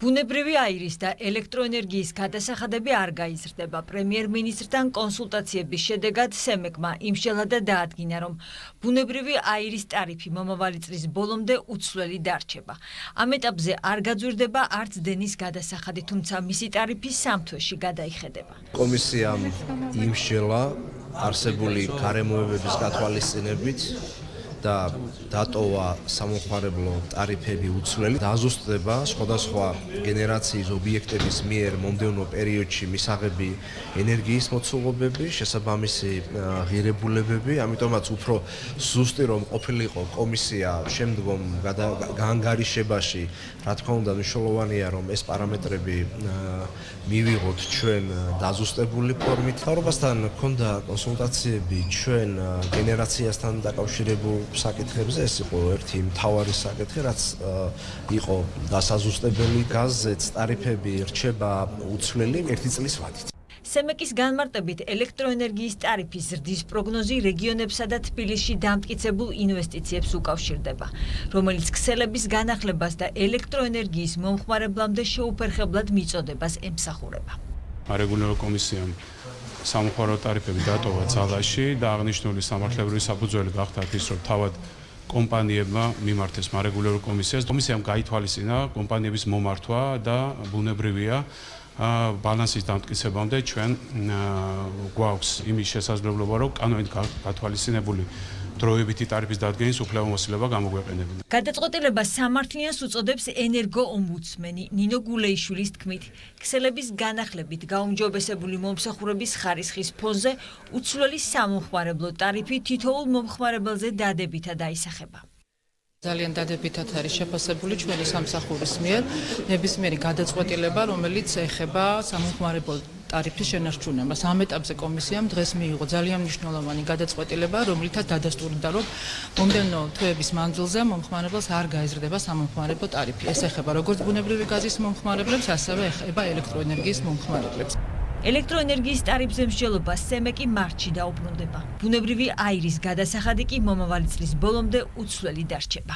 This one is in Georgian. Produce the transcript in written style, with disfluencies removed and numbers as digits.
ბუნებრივი აირის და ელექტროენერგიის გადასახადები არ გაიზრდება. პრემიერ-მინისტრთან კონსულტაციების შედეგად სემეკმა იმშელა და დაადგინა, რომ ბუნებრივი აირის ტარიფი მომავალი წლის ბოლომდე უცვლელი დარჩება. ამ ეტაპზე არ გაძვირდება არც დენის გადასახადი, თუმცა მისი ტარიფი 3 თვეში გადაიხედება. კომისიამ იმშელა არსებული გარემოებების გათვალისწინებით და დატოვა სამომხმარებლო ტარიფები უცვლელი. დაზუსტდება სხვადასხვა გენერაციის ობიექტების მიერ მომდევნო პერიოდში მისაღები ენერგიის მოცულობები, შესაბამისი ღირებულებები, ამიტომაც უფრო ზუსტი რომ ყოფილიყო კომისია შემდგომ გაანგარიშებაში, რა თქმა უნდა, მნიშვნელოვანია რომ ეს პარამეტრები მივიღოთ ჩვენ დაზუსტებული ფორმით. მთავრობასთან ჰქონდა კონსულტაციები ჩვენ გენერაციასთან დაკავშირებულ საკითხებზე. ეს იყო ერთი მთავარი საკითხი, რაც იყო დასაზუსტებელი. გაზზეც ტარიფები რჩება უცვლელი 1 წლის ვადით. სემეკის განმარტებით ელექტროენერგიის ტარიფის ზრდის პროგნოზი რეგიონებსა და თბილისში დამტკიცებულ ინვესტიციებს უკავშირდება, რომელიც ქსელების განახლებას და ელექტროენერგიის მომხმარებლამდე შეუფერხებლად მიწოდებას ემსახურება. არეგულატორ კომისიამ სამხმარო ტარიფები დატოვა ძალაში და აღნიშნული სამართლებრივი საფუძველი გახდა ის, რომ თავად კომპანიებმა მიმართეს მარეგულატორ კომისიას. კომისიამ გაითვალისწინა კომპანიების მომართვა და ბუნებრივია ბალანსის დამტკიცებამდე ჩვენ გვაქვს იმის შესაძლებლობა, რომ კანონით გათვალისწინებული დროებითი ტარიფის დადგენის უფლებამოსილება გამოგვეყენებინა. გადაწყვეტილებას სამართლიანს უწოდებს ენერგოომბუდსმენი ნინო გულეიშვილის თქმით, ქსელების განახლებით გაუმჯობესებული მომსახურების ხარისხის ფონზე უცვლელი სამომხმარებლო ტარიფი თითოეულ მომხმარებელზე დადებითად აისახება. ძალიან დადებითად არის შეფასებული ჩვენი სამსახურის მიერ ნებისმიერი გადაწყვეტილება, რომელიც ეხება სამომხმარებლო ტარიფის შენარჩუნებას. ამ ეტაპზე კომისიამ დღეს მიიღო ძალიან მნიშვნელოვანი გადაწყვეტილება, რომლითაც დადასტურდა, რომ მომდევნო თვეების მანძილზე მომხმარებელს არ გაეზრდება სამომხმარებლო ტარიფი. ეს ეხება როგორც ბუნებრივი გაზის მომხმარებლებს, ასევე ეხება ელექტროენერგიის მომხმარებლებს. ელექტროენერგიის ტარიფზე მსჯელობა სემეკი მარტში დაუბრუნდება. ბუნებრივი აირის გადასახადი კი მომავალი წლის ბოლომდე უცვლელი დარჩება.